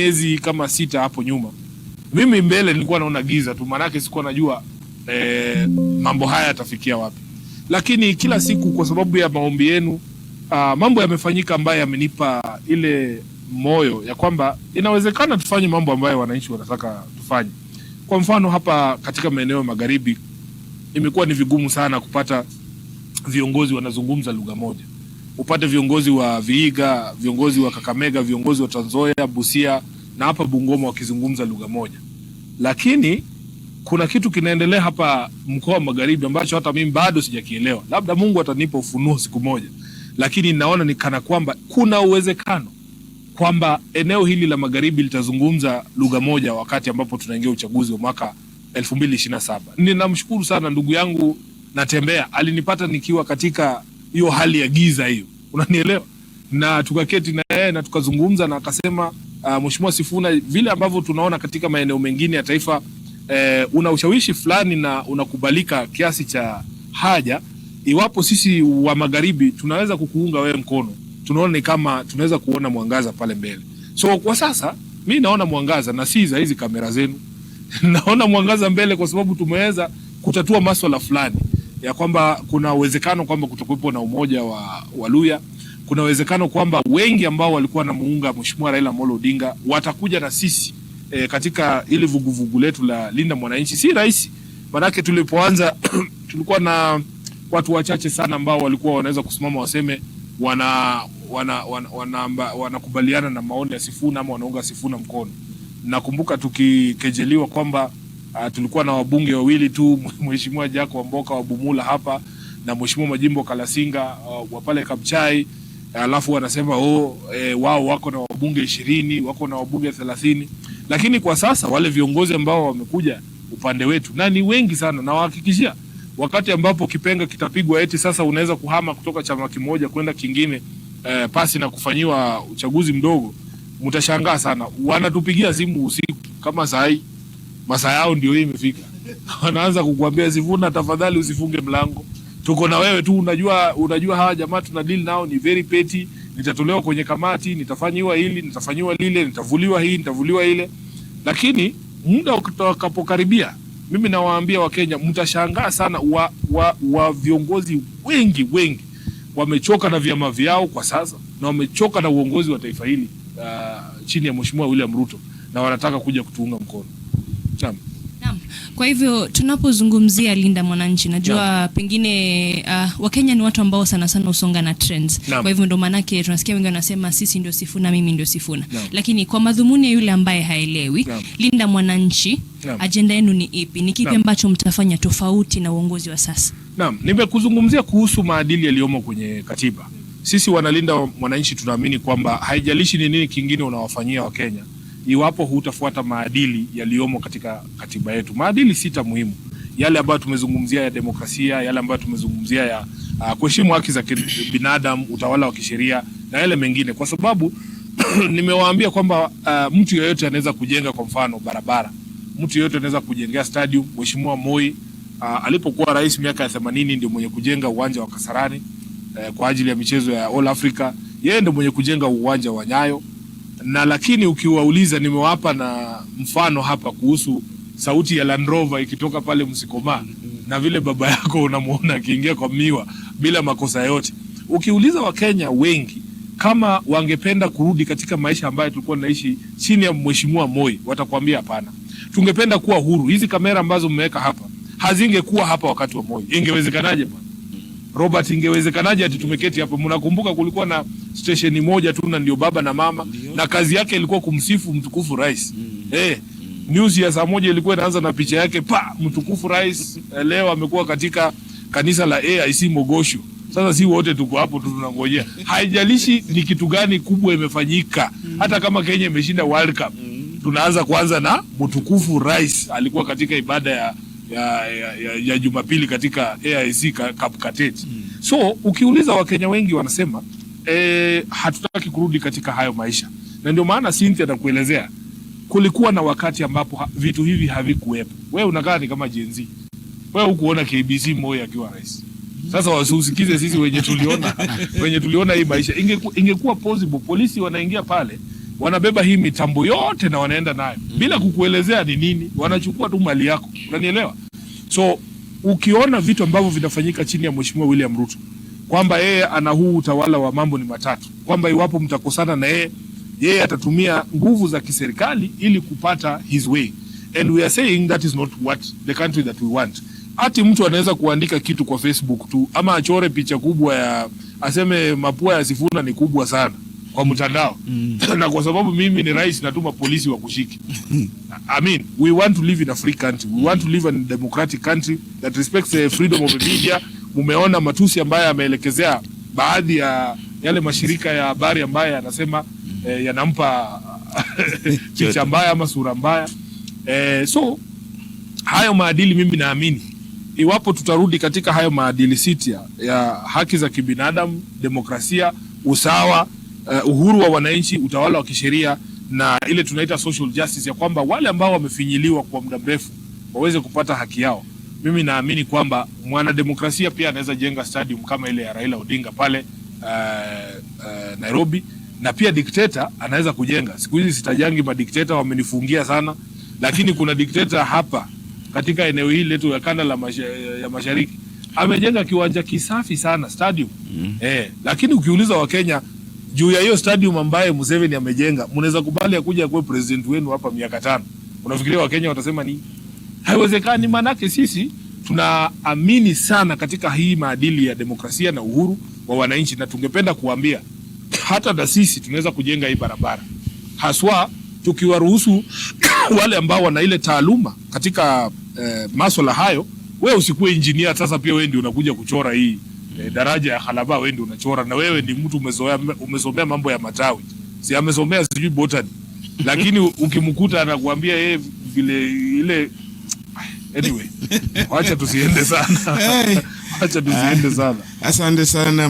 miezi kama 6 hapo nyuma, mimi mbele nilikuwa naona giza tu, manake sikuwa najua mambo haya yatafikia wapi. Lakini kila siku kwa sababu ya maombi yenu mambo yamefanyika ambayo yamenipa ile moyo ya kwamba inawezekana tufanye mambo ambayo wananchi wanataka tufanye. Kwa mfano hapa katika maeneo ya magharibi imekuwa ni vigumu sana kupata viongozi wanazungumza lugha moja. Upate viongozi wa Vihiga, viongozi wa Kakamega, viongozi wa Trans Nzoia, Busia na hapa Bungoma wakizungumza lugha moja. Lakini kuna kitu kinaendelea hapa mkoa wa magharibi ambacho hata mimi bado sijakielewa. Labda Mungu atanipa ufunuo siku moja. Lakini naona ni kana kwamba kuna uwezekano kwamba eneo hili la magharibi litazungumza lugha moja wakati ambapo tunaingia uchaguzi wa mwaka 2027. Ninamshukuru sana ndugu yangu Natembea, alinipata nikiwa katika hiyo hali ya giza hiyo. Unanielewa? Na tukaketi na yeye na tukazungumza na akasema Mheshimiwa Sifuna, vile ambavyo tunaona katika maeneo mengine ya taifa una ushawishi fulani na unakubalika kiasi cha haja, iwapo sisi wa magharibi tunaweza kukuunga wewe mkono. Tunaona ni kama tunaweza kuona mwangaza pale mbele. So kwa sasa mimi naona mwangaza na si za hizi kamera zenu. Naona mwangaza mbele kwa sababu tumeweza kutatua masuala fulani ya kwamba kuna uwezekano kwamba kutakuwepo na umoja wa Waluya. Kuna uwezekano kwamba wengi ambao walikuwa na muunga Mheshimiwa Raila Amolo Odinga watakuja na sisi katika ile vuguvugu letu la Linda Mwananchi. Si rahisi, manake tulipoanza tulikuwa na watu wachache sana ambao walikuwa wanaweza kusimama waseme wanakubaliana na maoni ya Sifuna ama wanaunga Sifuna mkono. Nakumbuka tukikejeliwa kwamba tulikuwa na wabunge wawili tu, Mheshimiwa Jack Wamboka wa Bumula hapa na Mheshimiwa Majimbo Kalasinga wa pale Kapchai, alafu wanasema wao wako na wabunge 20, wako na wabunge 30. Lakini kwa sasa wale viongozi ambao wamekuja upande wetu na ni wengi sana, na wahakikishia wakati ambapo kipenga kitapigwa eti sasa unaweza kuhama kutoka chama kimoja kwenda kingine pasi na kufanyiwa uchaguzi mdogo, mtashangaa sana. Wanatupigia simu usiku kama saa hii, masaa yao ndio hii imefika. Wanaanza kukuambia Sifuna, tafadhali usifunge mlango. Tuko na wewe tu, unajua hawa jamaa tuna deal nao ni very petty, nitatolewa kwenye kamati, nitafanyiwa hili, nitafanyiwa lile, nitavuliwa hii, nitavuliwa ile. Lakini muda utakapokaribia, mimi nawaambia Wakenya mtashangaa sana wa viongozi wengi wamechoka na vyama vyao kwa sasa na wamechoka na uongozi wa taifa hili chini ya Mheshimiwa William Ruto na wanataka kuja kutuunga mkono. Naam. Kwa hivyo tunapozungumzia Linda Mwananchi, najua pengine Wakenya ni watu ambao sana sana usonga na trends. Kwa hivyo ndo manake tunasikia wengi wanasema sisi ndio Sifuna, mimi ndio Sifuna. Lakini kwa madhumuni ya yule ambaye haelewi, Linda Mwananchi, agenda yenu ni ipi? Ni kipi ambacho mtafanya tofauti na uongozi wa sasa? Naam, nimekuzungumzia kuhusu maadili yaliyomo kwenye katiba. Sisi wanalinda Mwananchi tunaamini kwamba haijalishi ni nini kingine unawafanyia Wakenya, iwapo hutafuata maadili yaliyomo katika katiba yetu. Maadili 6 muhimu. Yale ambayo tumezungumzia ya demokrasia, yale ambayo tumezungumzia ya kuheshimu haki za binadamu, utawala wa kisheria na yale mengine. Kwa sababu nimewaambia kwamba mtu yeyote anaweza kujenga, kwa mfano barabara. Mtu yeyote anaweza kujengea stadium. Mheshimiwa Moi alipokuwa rais miaka ya 80 ndio mwenye kujenga uwanja wa Kasarani kwa ajili ya michezo ya All Africa. Yeye ndio mwenye kujenga uwanja wa Nyayo. Na lakini ukiwauliza, nimewapa na mfano hapa kuhusu sauti ya Land Rover ikitoka pale Msikoma na vile baba yako unamuona akiingia kwa miwa bila makosa yote. Ukiuliza Wakenya wengi kama wangependa kurudi katika maisha ambayo tulikuwa tunaishi chini ya Mheshimiwa Moi, watakwambia hapana. Tungependa kuwa huru. Hizi kamera ambazo mmeweka hapa hazingekuwa hapa wakati wa Moi. Ingewezekanaje bwana? Robert, ingewezekanaje ati tumeketi hapa? Mnakumbuka kulikuwa na station moja tu na ndio baba na mama na kazi yake ilikuwa kumsifu mtukufu rais. News ya saa moja ilikuwa inaanza na picha yake mtukufu rais leo amekuwa katika kanisa la AIC Mogosho. Sasa si wote tuko hapo tunangojea. Haijalishi ni kitu gani kubwa imefanyika. Hata kama Kenya imeshinda World Cup, tunaanza kwanza na mtukufu rais alikuwa katika ibada ya Jumapili katika AIC Kapkatet. So ukiuliza Wakenya wengi wanasema hatutaki kurudi katika hayo maisha. Na ndio maana Cynthia atakuelezea kulikuwa na wakati ambapo vitu hivi havikuwepo. Wewe unakaa ni kama Gen Z. Wewe hukuona KBC Moi akiwa rais. Sasa wasiusikize sisi wenye tuliona hii maisha. Ingekuwa possible polisi wanaingia pale wanabeba hii mitambo yote na wanaenda nayo bila kukuelezea ni nini, wanachukua tu mali yako, unanielewa? So ukiona vitu ambavyo vinafanyika chini ya Mheshimiwa William Ruto, kwamba yeye ana huu utawala wa mambo ni matatu, kwamba iwapo mtakosana na yeye atatumia nguvu za kiserikali ili kupata his way, and we are saying that is not what the country that we want. Ati mtu anaweza kuandika kitu kwa Facebook tu, ama achore picha kubwa ya aseme mapua ya Sifuna ni kubwa sana kwa mtandao na kwa sababu mimi ni rais natuma polisi wa kushiki. I mean, we want to live in a free country. We want to live in a democratic country that respects the freedom of the media. Mumeona matusi ambayo yameelekezea baadhi ya yale mashirika ya habari ambayo yanasema yanampa picha mbaya ama sura mbaya. So hayo maadili mimi naamini iwapo tutarudi katika hayo maadili sita ya haki za kibinadamu, demokrasia, usawa, uhuru wa wananchi, utawala wa kisheria na ile tunaita social justice, ya kwamba wale ambao wamefinyiliwa kwa muda mrefu waweze kupata haki yao. Mimi naamini kwamba mwanademokrasia pia anaweza jenga stadium kama ile ya Raila Odinga pale Nairobi, na pia dikteta anaweza kujenga. Siku hizi sitajangi madikteta, wamenifungia sana, lakini kuna dikteta hapa katika eneo hili letu ya kanda ya mashariki amejenga kiwanja kisafi sana, stadium. Lakini ukiuliza Wakenya juu ya hiyo stadium ambaye Museveni amejenga, mnaweza kubali akuja kuwa president wenu hapa miaka 5? Unafikiria Wakenya watasema nini? Haiwezekani. Manake sisi tunaamini sana katika hii maadili ya demokrasia na uhuru wa wananchi, na tungependa kuambia hata na sisi tunaweza kujenga hii barabara, haswa tukiwaruhusu wale ambao wana ile taaluma katika masuala hayo. Wewe usikuwe engineer sasa pia wewe ndio unakuja kuchora hii daraja ya Khalaba, wewe ndio unachora, na wewe ni mtu umesomea mambo ya matawi, si amesomea sijui botany, lakini ukimkuta anakuambia yeye vile ile. Anyway, wacha tusiende sana. Asante sana.